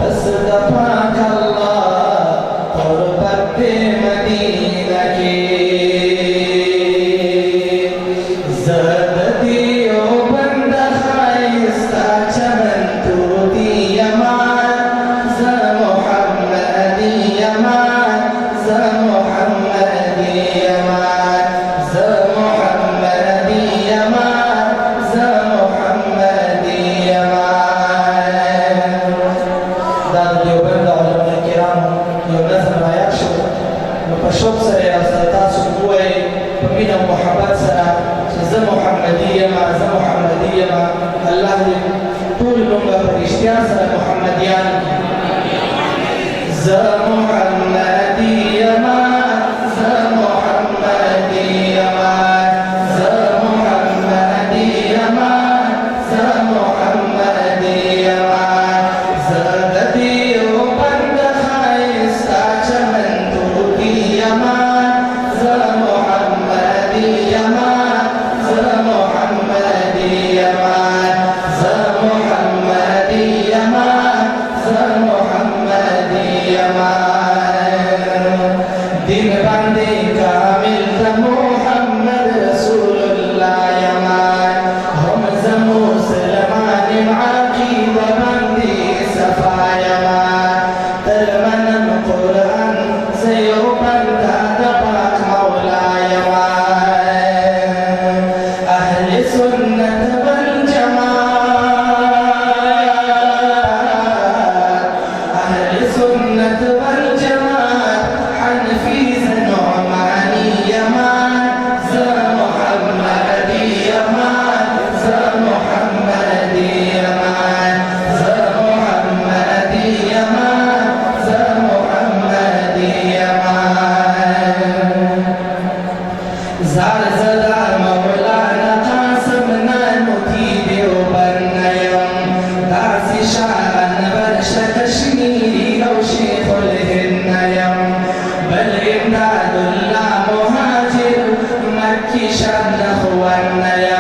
Bas da pa Allah, or you نظم رایاد شو نو په شوق سره یې سره تاسو ووایئ په مینه او محبت سره چې زه محمدي یم زه محمدي یم الله دې ټول موږ په رښتیا سره محمدیان زه محمدي یم زه محمدي یم زه محمدي یم زه محمدي یم زه د دیوبند ښایسته چمن توتي یم زه محمدي یم زه محمدي یم زه محمدي یم زه محمدي یم دین باندې کامل زه محمد رسول الله یم هم زه مسلمان یم عقیده باندې صفا یم تل منم قرآن زه یو بنده د پاک مولا یم اهل سنت والجماعت اهل سنت والجماعت حنفي زه نعماني یم زه محمدي یم زه محمدي یم زه محمدي یم زه محمدي یم زار زدا مولانا قاسم نانوتي دیوبند یم داسې شان برشه کشمیري او شیخ الهند یم بل امداد الله مهاجر مکی شان خوان یم